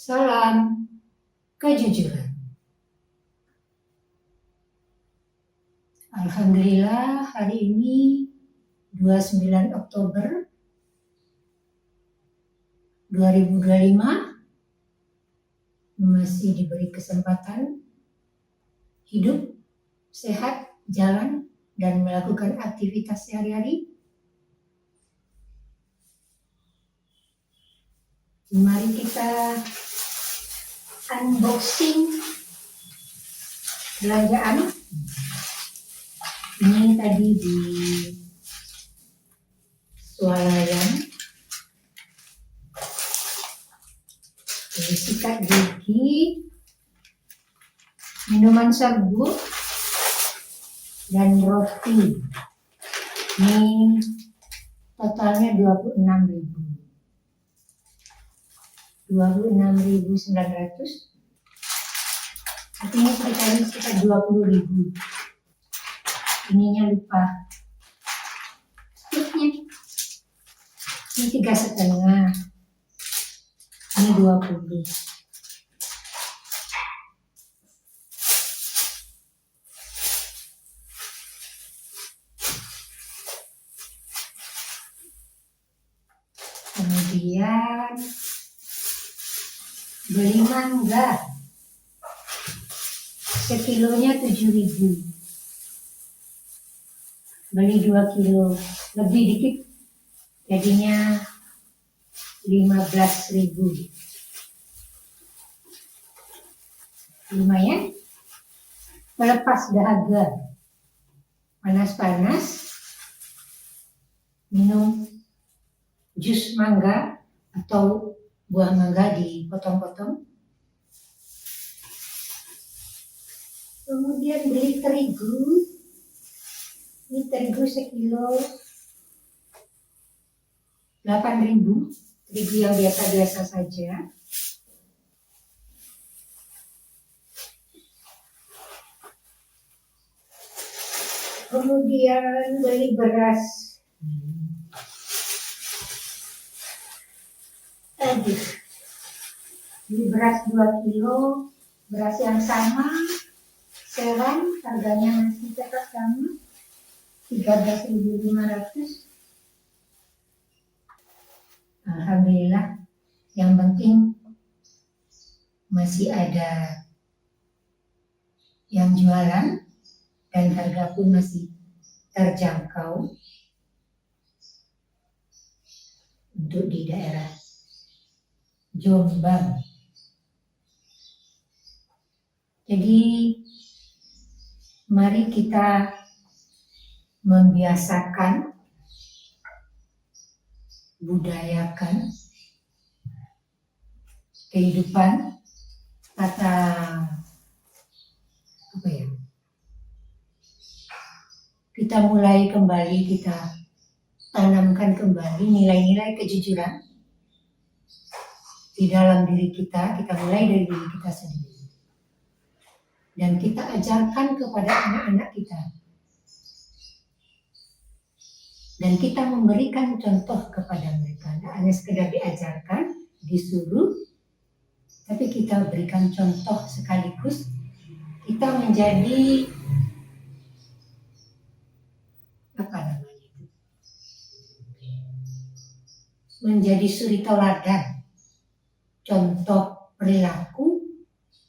Salam kejujuran. Alhamdulillah hari ini 29 Oktober 2025 masih diberi kesempatan hidup, sehat, jalan, dan melakukan aktivitas sehari-hari. Mari kita unboxing belanjaan. Ini tadi di swalayan, sikat gigi, minuman serbuk, dan roti. Ini totalnya 26.900. Artinya sekitar 20.000. Ininya lupa. Stiknya. Ini 3,5. Ini 20. Kemudian beli mangga, sekilonya 7.000. Beli 2 kilo, lebih dikit, jadinya 15.000. Lumayan, melepas dahaga. Panas-panas, minum jus mangga atau buah mangga dipotong-potong. Kemudian beli terigu. Ini terigu sekilo 8.000. Terigu yang biasa-biasa saja. Kemudian beli beras. Beli beras 2 kilo, beras yang sama, seran, harganya masih tetap sama, 13.500. Alhamdulillah, yang penting masih ada yang jualan dan harga pun masih terjangkau untuk di daerah Jombang. Jadi mari kita membiasakan, budayakan kehidupan tata kita mulai kembali, kita tanamkan kembali nilai-nilai kejujuran di dalam diri kita. Kita mulai dari diri kita sendiri dan kita ajarkan kepada anak-anak kita. Dan kita memberikan contoh kepada mereka. Tidak hanya sekedar diajarkan, disuruh, tapi kita berikan contoh sekaligus. Kita menjadi menjadi suri teladan, contoh perilaku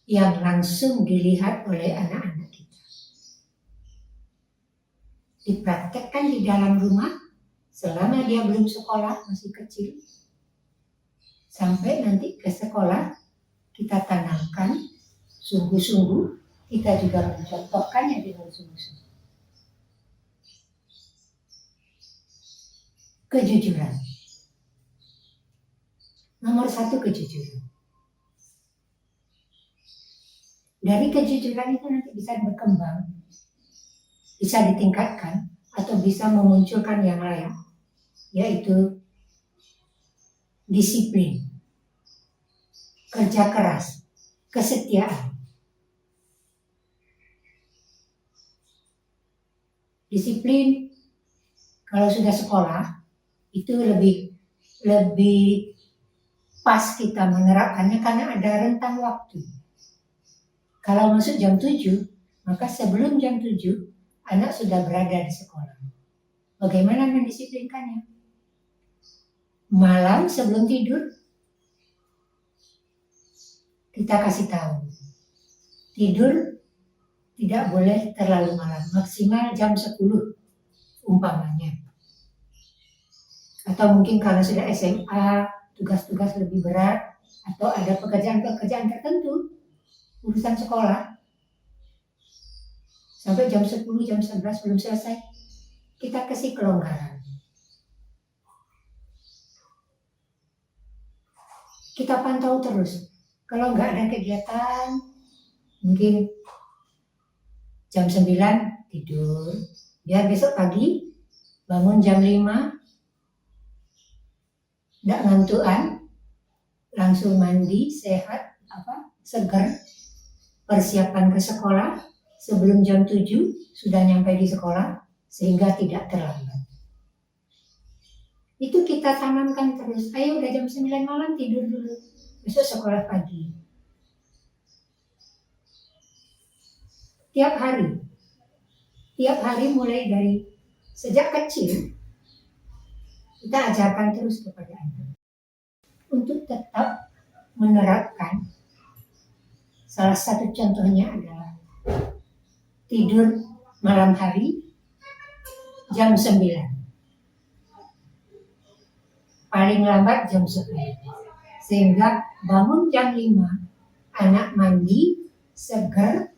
yang langsung dilihat oleh anak-anak kita. Dipraktekkan di dalam rumah selama dia belum sekolah, masih kecil, sampai nanti ke sekolah kita tanamkan sungguh-sungguh, kita juga mencontohkannya dengan sungguh-sungguh. Kejujuran. Nomor 1, kejujuran. Dari kejujuran itu nanti bisa berkembang, bisa ditingkatkan, atau bisa memunculkan yang lain, yaitu disiplin, kerja keras, kesetiaan. Disiplin, kalau sudah sekolah, itu lebih pas kita menerapkannya karena ada rentang waktu. Kalau masuk jam 7, maka sebelum jam 7 anak sudah berada di sekolah. Bagaimana mendisiplinkannya? Malam sebelum tidur kita kasih tahu, tidur tidak boleh terlalu malam, maksimal jam 10 umpamanya. Atau mungkin kalau sudah SMA, tugas-tugas lebih berat, atau ada pekerjaan-pekerjaan tertentu, urusan sekolah, sampai jam 10, jam 11 belum selesai, kita kasih kelonggaran. Kita pantau terus. Kalau nggak ada kegiatan, mungkin jam 9 tidur, biar besok pagi bangun jam 5, nggak ngantuan, langsung mandi, sehat, segar, persiapan ke sekolah, sebelum jam 7 sudah nyampe di sekolah, sehingga tidak terlambat. Itu kita tanamkan terus, ayo udah jam 9 malam tidur dulu, besok sekolah pagi. Tiap hari mulai dari sejak kecil, kita ajarkan terus kepada anak untuk tetap menerapkan. Salah satu contohnya adalah tidur malam hari jam 9, paling lambat jam 10, sehingga bangun jam 5, anak mandi, segar,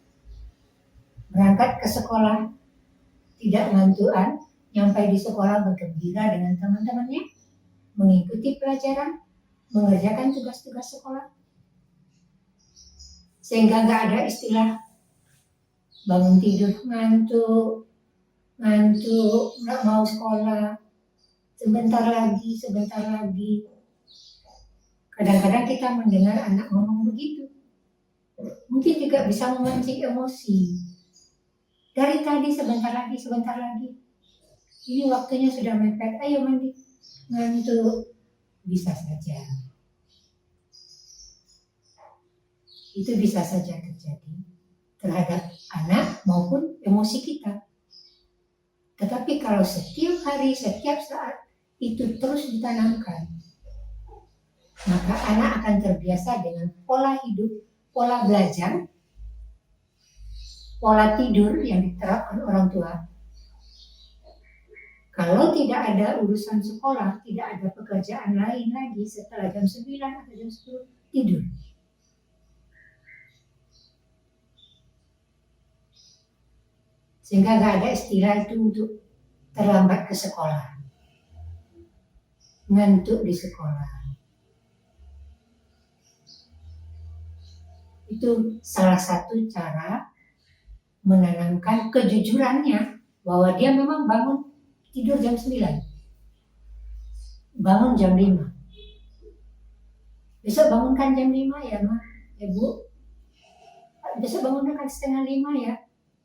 berangkat ke sekolah, tidak ngantuan, nyampe di sekolah bergembira dengan teman-temannya, mengikuti pelajaran, mengerjakan tugas-tugas sekolah. Sehingga nggak ada istilah bangun tidur ngantuk, nggak mau sekolah, sebentar lagi. Kadang-kadang kita mendengar anak ngomong begitu. Mungkin juga bisa memancing emosi. Dari tadi sebentar lagi. Ini waktunya sudah mepet, ayo mandi. Ngantuk, bisa saja. Itu bisa saja terjadi terhadap anak maupun emosi kita. Tetapi kalau setiap hari, setiap saat itu terus ditanamkan, maka anak akan terbiasa dengan pola hidup, pola belajar, pola tidur yang diterapkan orang tua. Kalau tidak ada urusan sekolah, tidak ada pekerjaan lain lagi setelah jam 9 atau jam 10, tidur. Sehingga nggak ada istilah itu untuk terlambat ke sekolah, ngantuk di sekolah. Itu salah satu cara menanamkan kejujurannya bahwa dia memang bangun tidur jam 9, bangun jam 5. Besok bangunkan jam 5 ya Ma, ya Bu. Besok bangunkan setengah 5 ya,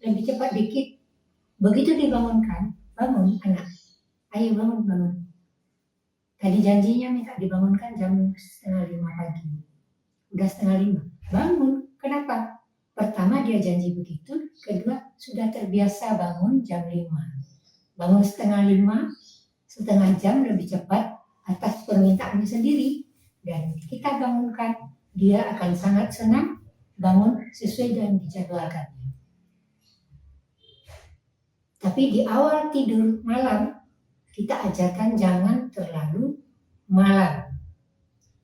lebih cepat dikit. Begitu dibangunkan, bangun anak, ayo bangun. Tadi janjinya minta dibangunkan jam setengah 5 pagi, udah setengah 5, bangun. Kenapa? Pertama dia janji begitu, kedua sudah terbiasa bangun jam 5. Bangun setengah 5, setengah jam lebih cepat atas permintaannya sendiri. Dan kita bangunkan, dia akan sangat senang bangun sesuai dengan dijadwalkannya. Tapi di awal tidur malam, kita ajarkan jangan terlalu malam.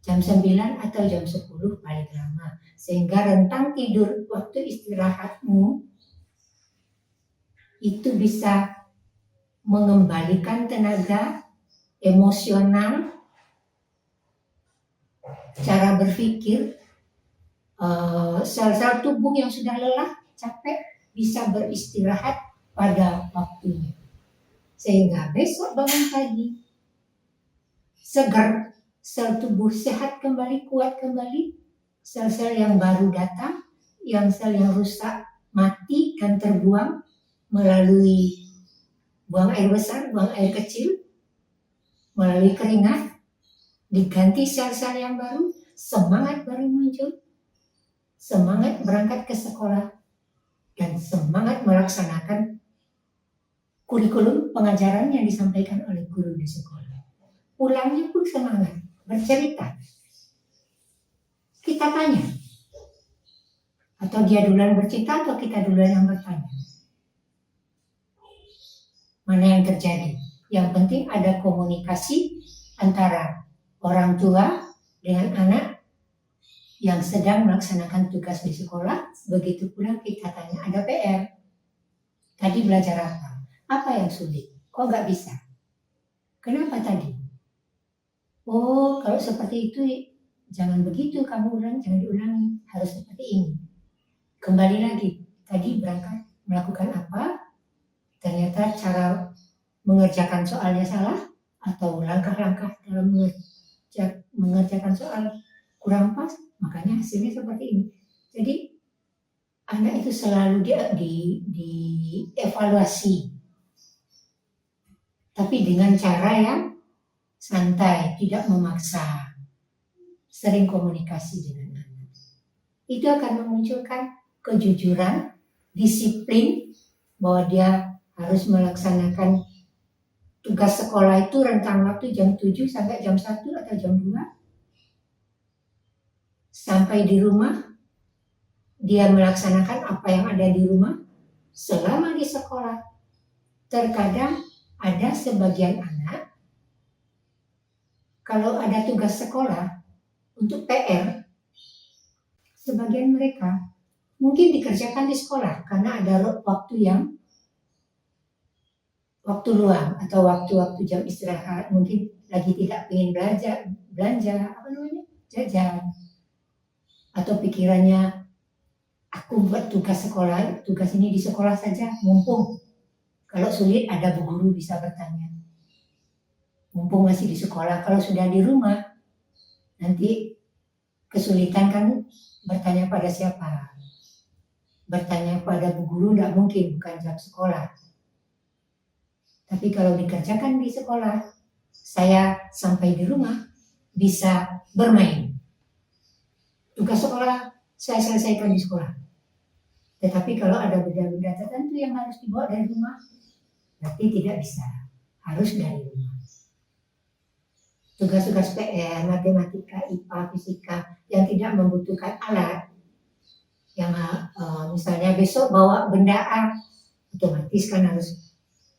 Jam 9 atau jam 10 paling lama. Sehingga rentang tidur waktu istirahatmu itu bisa mengembalikan tenaga, emosional, cara berpikir, sel-sel tubuh yang sudah lelah, capek, bisa beristirahat pada waktunya. Sehingga besok bangun pagi, segar, sel tubuh sehat kembali, kuat kembali, sel-sel yang baru datang, sel yang rusak, mati dan terbuang melalui buang air besar, buang air kecil, melalui keringat, diganti sel-sel yang baru, semangat baru muncul, semangat berangkat ke sekolah, dan semangat melaksanakan kurikulum pengajaran yang disampaikan oleh guru di sekolah. Pulangnya pun semangat, bercerita. Kita tanya, atau dia duluan bercerita atau kita duluan yang bertanya. Mana yang terjadi? Yang penting ada komunikasi antara orang tua dengan anak yang sedang melaksanakan tugas di sekolah. Begitu pula kita tanya, ada PR. Tadi belajar apa? Apa yang sulit? Kok nggak bisa? Kenapa tadi? Oh, kalau seperti itu jangan begitu, kamu ulang, jangan diulangi. Harus seperti ini. Kembali lagi, tadi berangkat melakukan apa? Ternyata cara mengerjakan soalnya salah, atau langkah-langkah dalam mengerjakan soal kurang pas, makanya hasilnya seperti ini. Jadi anak itu selalu dievaluasi, tapi dengan cara yang santai, tidak memaksa, sering komunikasi dengan anak. Itu akan memunculkan kejujuran, disiplin, bahwa dia harus melaksanakan tugas sekolah itu rentang waktu jam 7 sampai jam 1 atau jam 2. Sampai di rumah, dia melaksanakan apa yang ada di rumah selama di sekolah. Terkadang ada sebagian anak, kalau ada tugas sekolah untuk PR, sebagian mereka mungkin dikerjakan di sekolah karena ada waktu luang atau waktu-waktu jam istirahat, mungkin lagi tidak ingin belanja jajan, atau pikirannya aku buat tugas sekolah, tugas ini di sekolah saja, mumpung kalau sulit ada bu guru bisa bertanya, mumpung masih di sekolah. Kalau sudah di rumah nanti kesulitan kan bertanya pada siapa, bertanya pada bu guru tidak mungkin, bukan jam sekolah. Tapi kalau dikerjakan di sekolah, saya sampai di rumah bisa bermain. Tugas sekolah saya selesaikan di sekolah. Tetapi kalau ada benda-benda tertentu yang harus dibawa dari rumah, berarti tidak bisa. Harus dari rumah. Tugas-tugas PR, matematika, IPA, fisika yang tidak membutuhkan alat, yang misalnya besok bawa benda A, otomatis kan harus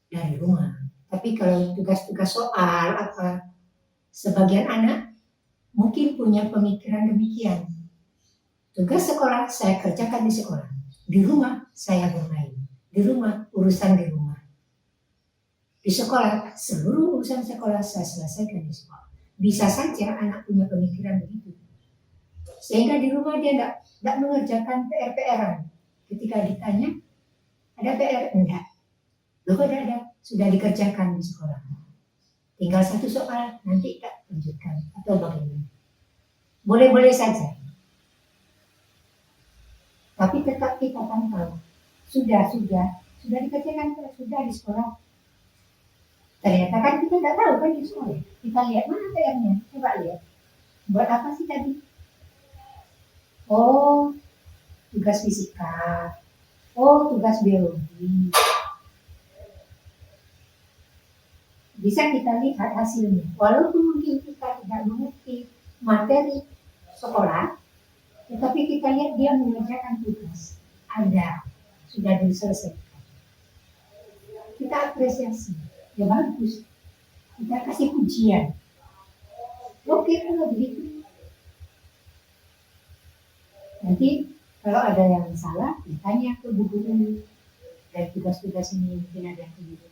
dari rumah. Tapi kalau tugas-tugas soal apa, sebagian anak mungkin punya pemikiran demikian. Tugas sekolah saya kerjakan di sekolah, di rumah saya bermain, di rumah urusan di rumah. Di sekolah seluruh urusan sekolah saya selesaikan di sekolah. Bisa saja anak punya pemikiran begitu, sehingga di rumah dia tidak mengerjakan PR-an. Ketika ditanya ada PR, enggak. Loh kok ada, sudah dikerjakan di sekolah. Tinggal satu soal, nanti tak lanjutkan atau bagaimana. Boleh-boleh saja. Tapi tetap kita pantau. Sudah dikerjakan, sudah di sekolah. Ternyata kan kita tidak tahu kan di sekolah. Kita lihat mana PR-nya, coba lihat. Buat apa sih tadi? Oh, tugas fisika. Oh, tugas biologi. Bisa kita lihat hasilnya. Walaupun mungkin kita tidak mengerti materi sekolah, tetapi kita lihat dia mengerjakan tugas. Ada, sudah diselesaikan. Kita apresiasi, ya bagus. Kita kasih pujian. Oke, kalau begitu. Nanti kalau ada yang salah, ditanya ke bu guru. Dan tugas-tugas ini mungkin ada yang keliru.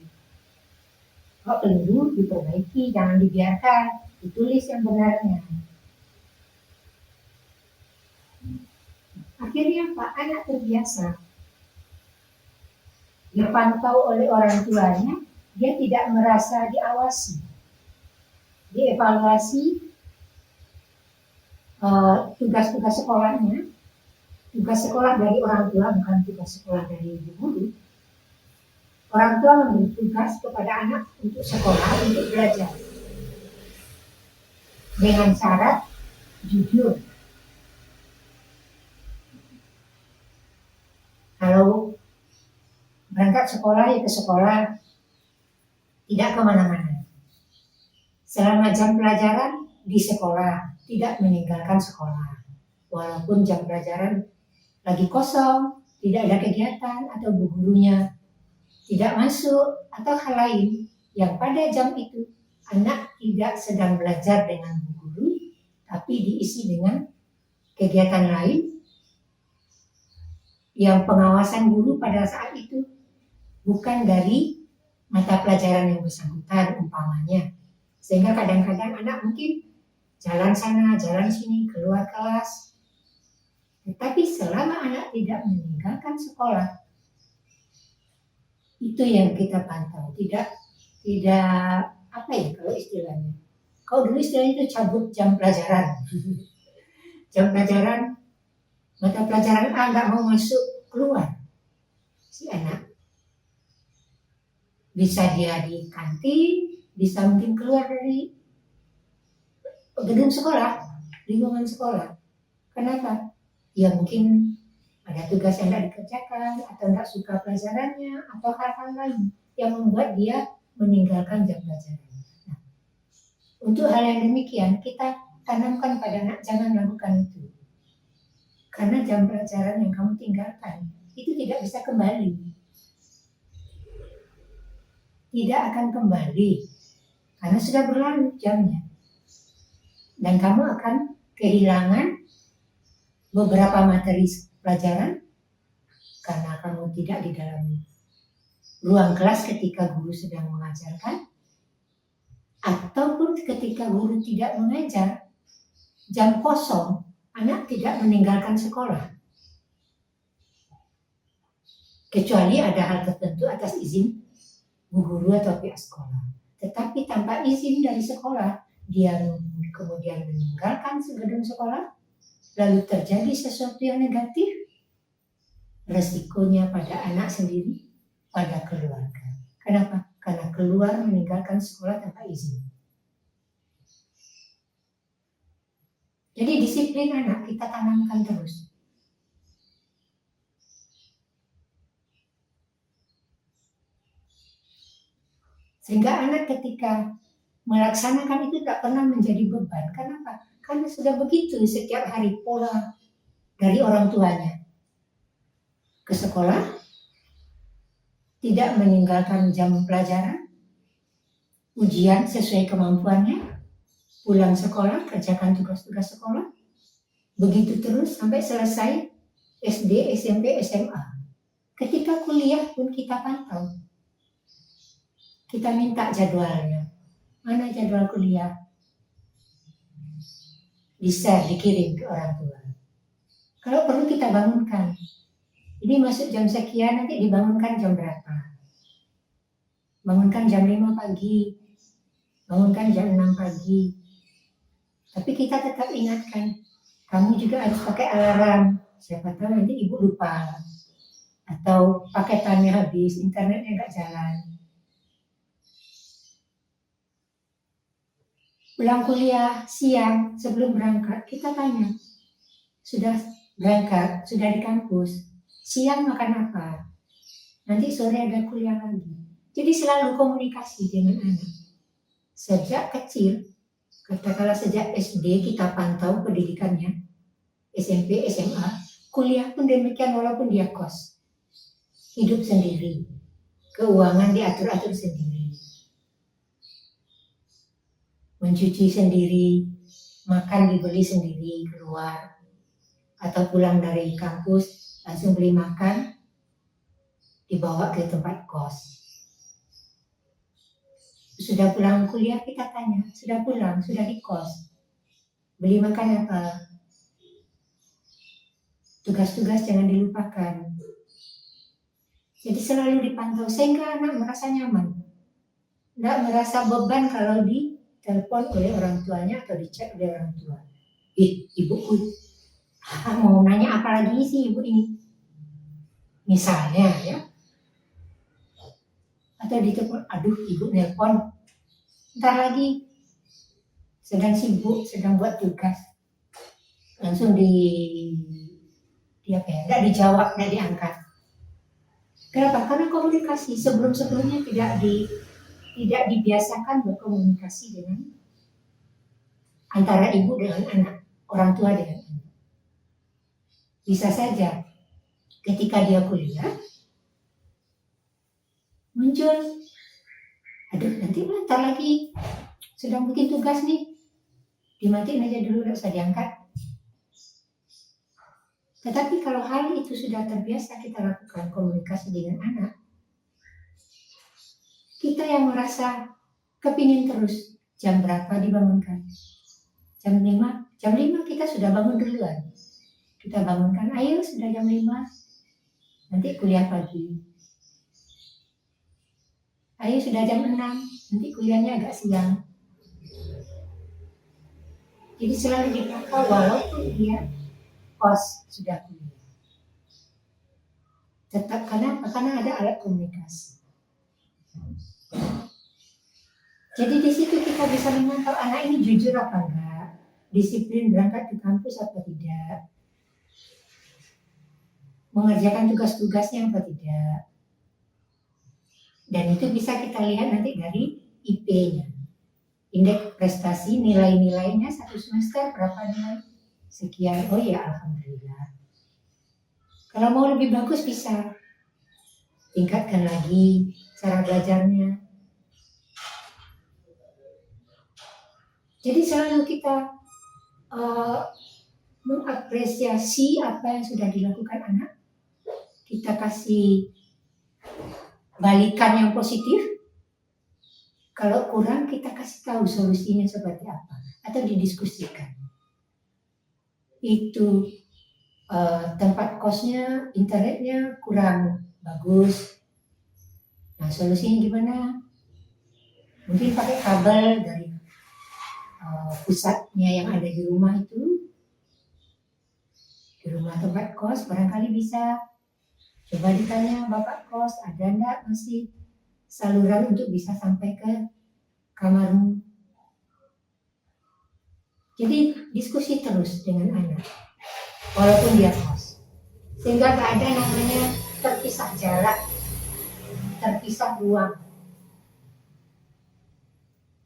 Kalau keliru diperbaiki, jangan dibiarkan, ditulis yang benarnya. Akhirnya Pak, anak terbiasa dipantau oleh orang tuanya, dia tidak merasa diawasi, dievaluasi tugas-tugas sekolahnya, tugas sekolah dari orang tua, bukan tugas sekolah dari ibu guru. Orang tua memberi tugas kepada anak untuk sekolah, untuk belajar. dengan syarat jujur. Kalau berangkat sekolah ya ke sekolah, tidak kemana-mana. Selama jam pelajaran di sekolah, tidak meninggalkan sekolah. Walaupun jam pelajaran lagi kosong, tidak ada kegiatan atau bu gurunya tidak masuk atau hal lain yang pada jam itu anak tidak sedang belajar dengan bu guru, tapi diisi dengan kegiatan lain yang pengawasan guru pada saat itu bukan dari mata pelajaran yang bersangkutan umpamanya. Sehingga kadang-kadang anak mungkin jalan sana, jalan sini, keluar kelas. Tetapi selama anak tidak meninggalkan sekolah, itu yang kita pantau. Tidak apa ya kalau istilahnya. Kalau dulu istilahnya itu cabut jam pelajaran. Jam pelajaran, mata pelajaran A nggak mau masuk, keluar si anak. Bisa dia di kantin, bisa mungkin keluar dari gedung sekolah, lingkungan sekolah. Kenapa? Ya mungkin ada tugas yang tidak dikerjakan, atau tidak suka pelajarannya, atau hal-hal lain yang membuat dia meninggalkan jam pelajaran. Nah, untuk hal yang demikian, kita tanamkan pada anak, jangan lakukan itu. Karena jam pelajaran yang kamu tinggalkan, itu tidak bisa kembali. Tidak akan kembali, karena sudah berlalu jamnya. Dan kamu akan kehilangan beberapa materi pelajaran karena kamu tidak di dalam ruang kelas ketika guru sedang mengajarkan, ataupun ketika guru tidak mengajar, jam kosong, anak tidak meninggalkan sekolah. Kecuali ada hal tertentu atas izin bu guru atau pihak sekolah. Tetapi tanpa izin dari sekolah, dia kemudian meninggalkan gedung sekolah, lalu terjadi sesuatu yang negatif, resikonya pada anak sendiri, pada keluarga. Kenapa? Karena keluar meninggalkan sekolah tanpa izin. Jadi disiplin anak kita tanamkan terus. Sehingga anak ketika melaksanakan itu tak pernah menjadi beban. Kenapa? Karena sudah begitu setiap hari pola dari orang tuanya. Ke sekolah, tidak meninggalkan jam pelajaran, ujian sesuai kemampuannya, pulang sekolah, kerjakan tugas-tugas sekolah, begitu terus sampai selesai SD, SMP, SMA. Ketika kuliah pun kita pantau. Kita minta jadwalnya. Mana jadwal kuliah? Di-share, dikirim ke orang tua. Kalau perlu kita bangunkan. Ini masuk jam sekian, nanti dibangunkan jam berapa? Bangunkan jam 5 pagi. Bangunkan jam 6 pagi. Tapi kita tetap ingatkan. Kamu juga harus pakai alarm. Siapa tahu nanti ibu lupa. Atau paketannya habis, internetnya nggak jalan. Pulang kuliah siang sebelum berangkat, kita tanya, sudah berangkat, sudah di kampus, siang makan apa? Nanti sore ada kuliah lagi. Jadi selalu komunikasi dengan anak. Sejak kecil, katakanlah sejak SD kita pantau pendidikannya, SMP, SMA, kuliah pun demikian walaupun dia kos. Hidup sendiri, keuangan diatur-atur sendiri. Mencuci sendiri, makan dibeli sendiri keluar, atau pulang dari kampus langsung beli makan, dibawa ke tempat kos. Sudah pulang kuliah kita tanya, sudah pulang, sudah di kos, beli makan apa? Tugas-tugas jangan dilupakan. Jadi selalu dipantau sehingga anak merasa nyaman, tidak merasa beban kalau ditelepon oleh orang tuanya atau dicek oleh orang tua. Ibuku, mau nanya apa lagi sih ibu ini? Misalnya ya. Atau ditelepon, aduh ibu nelpon, ntar lagi sedang sibuk, sedang buat tugas, langsung tidak dijawab, tidak diangkat. Kenapa? Karena komunikasi sebelumnya tidak dibiasakan berkomunikasi dengan antara ibu dengan anak, orang tua dengan anak. Bisa saja ketika dia kuliah muncul, aduh nanti bentar lagi sedang bikin tugas nih, dimatiin aja dulu, nggak usah diangkat. Tetapi kalau hal itu sudah terbiasa kita lakukan komunikasi dengan anak, kita yang merasa kepingin terus, jam berapa dibangunkan? Jam 5 kita sudah bangun duluan. Kita bangunkan, ayo sudah jam 5, nanti kuliah pagi. Ayo sudah jam 6, nanti kuliahnya agak siang. Jadi selalu dipaksa walaupun dia kos sudah kuliah. Tetap karena ada alat komunikasi. Jadi di situ kita bisa memantau anak ini jujur apa enggak, disiplin berangkat ke kampus apa tidak, mengerjakan tugas-tugasnya apa tidak. Dan itu bisa kita lihat nanti dari IP-nya. Indeks prestasi, nilai-nilainya satu semester berapa nilai? Sekian, oh ya alhamdulillah. Kalau mau lebih bagus bisa tingkatkan lagi cara belajarnya. Jadi selalu kita mengapresiasi apa yang sudah dilakukan anak. Kita kasih balikan yang positif. Kalau kurang kita kasih tahu solusinya seperti apa atau didiskusikan. Itu tempat kosnya, internetnya kurang bagus. Nah solusinya gimana? Mungkin pakai kabel dari pusatnya yang ada di rumah itu, di rumah tempat kos barangkali bisa. Coba ditanya bapak kos, ada enggak masih saluran untuk bisa sampai ke kamarmu. Jadi diskusi terus dengan anak, walaupun dia kos, sehingga tak ada namanya terpisah jarak, terpisah ruang.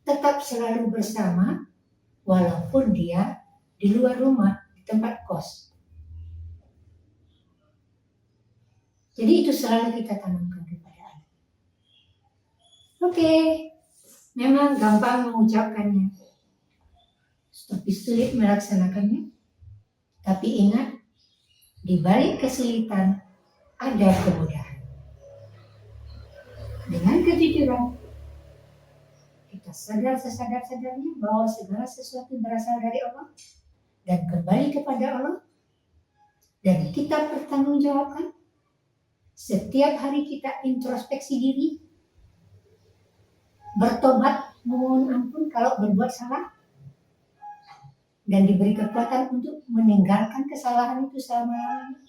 Tetap selalu bersama, walaupun dia di luar rumah, di tempat kos. Jadi itu selalu kita tanamkan kepada anak. Oke, memang gampang mengucapkannya, tapi sulit melaksanakannya. Tapi ingat, di balik kesulitan ada kemudahan. Dengan kejujuran, kita sadar sesadar-sadarnya bahwa segala sesuatu berasal dari Allah dan kembali kepada Allah, dan kita bertanggungjawabkan. Setiap hari kita introspeksi diri, bertobat, memohon ampun kalau berbuat salah, dan diberi kekuatan untuk meninggalkan kesalahan itu selama-lamanya.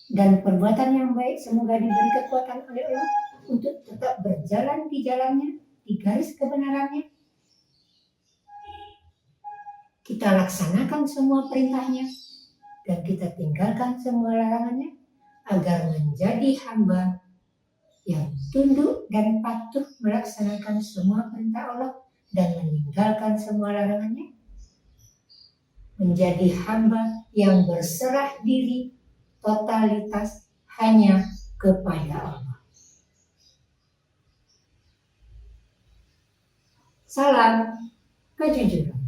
Dan perbuatan yang baik semoga diberi kekuatan oleh Allah untuk tetap berjalan di jalannya, di garis kebenarannya. Kita laksanakan semua perintahnya dan kita tinggalkan semua larangannya agar menjadi hamba yang tunduk dan patuh melaksanakan semua perintah Allah dan meninggalkan semua larangannya. Menjadi hamba yang berserah diri totalitas hanya kepada Allah. Salam kejujuran.